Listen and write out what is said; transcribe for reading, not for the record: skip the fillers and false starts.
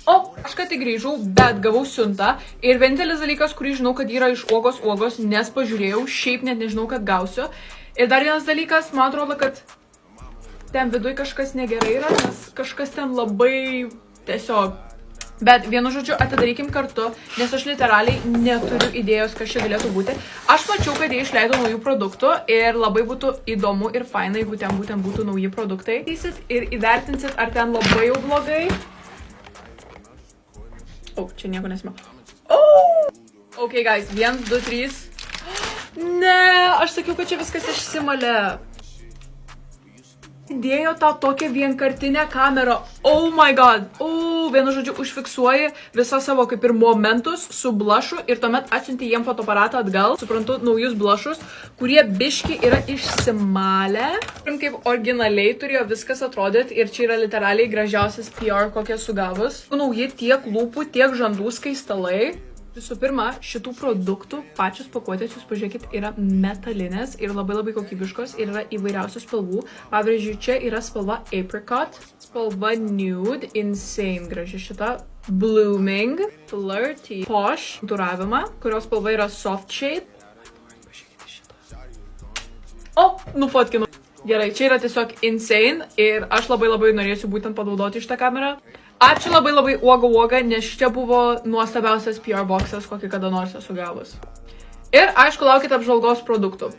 O, aš ką tik grįžau, bet gavau siuntą ir vienintelis dalykas, kurį žinau, kad yra iš uogos, nes pažiūrėjau, šiaip net nežinau, kad gausiu. Ir dar vienas dalykas, man atrodo, kad ten viduj kažkas negerai yra, nes kažkas ten labai tiesiog. Bet vienu žodžiu, atidarykim kartu, nes aš literaliai neturiu idėjos, kas čia galėtų būti. Aš mačiau, kad jie išleido naujų produktų ir labai būtų įdomu ir faina, jeigu ten būtent būtų nauji produktai. Ir įvertinsit, ar ten labai jau blogai. O, čia nieko nesimė. Ok, guys, 1, 2, 3. Ne, aš sakiau, kad čia viskas išsimalė. Dėjo tą tokią vienkartinę kamerą. Oh my god. Vienu žodžiu, užfiksuoji visą savo kaip ir momentus su blušu ir tuomet atsiunti jiem fotoaparatą atgal. Suprantu, naujus blušus, kurie biški yra išsimalę. Kaip originaliai turėjo viskas atrodyti ir čia yra literaliai gražiausias PR, kokią sugavus. Nauji tiek lūpų, tiek žandų skaistalai. Visų pirma, šitų produktų pačios pakuotės, jūs pažiūrėkit, yra metalinės ir labai kokybiškos ir yra įvairiausių spalvų. Pavyzdžiui, čia yra spalva apricot, spalva nude, insane graži šita, blooming, flirty, posh, turavimą, kurios spalva yra soft shade. O, nufotkinu. Gerai, čia yra tiesiog insane ir aš labai norėsiu būtent panaudoti šitą kamerą. Ačiū labai uoga, nes čia buvo nuostabiausias PR boxas, kokį kada nors esu gavus. Ir aišku, laukite apžvalgos produktų.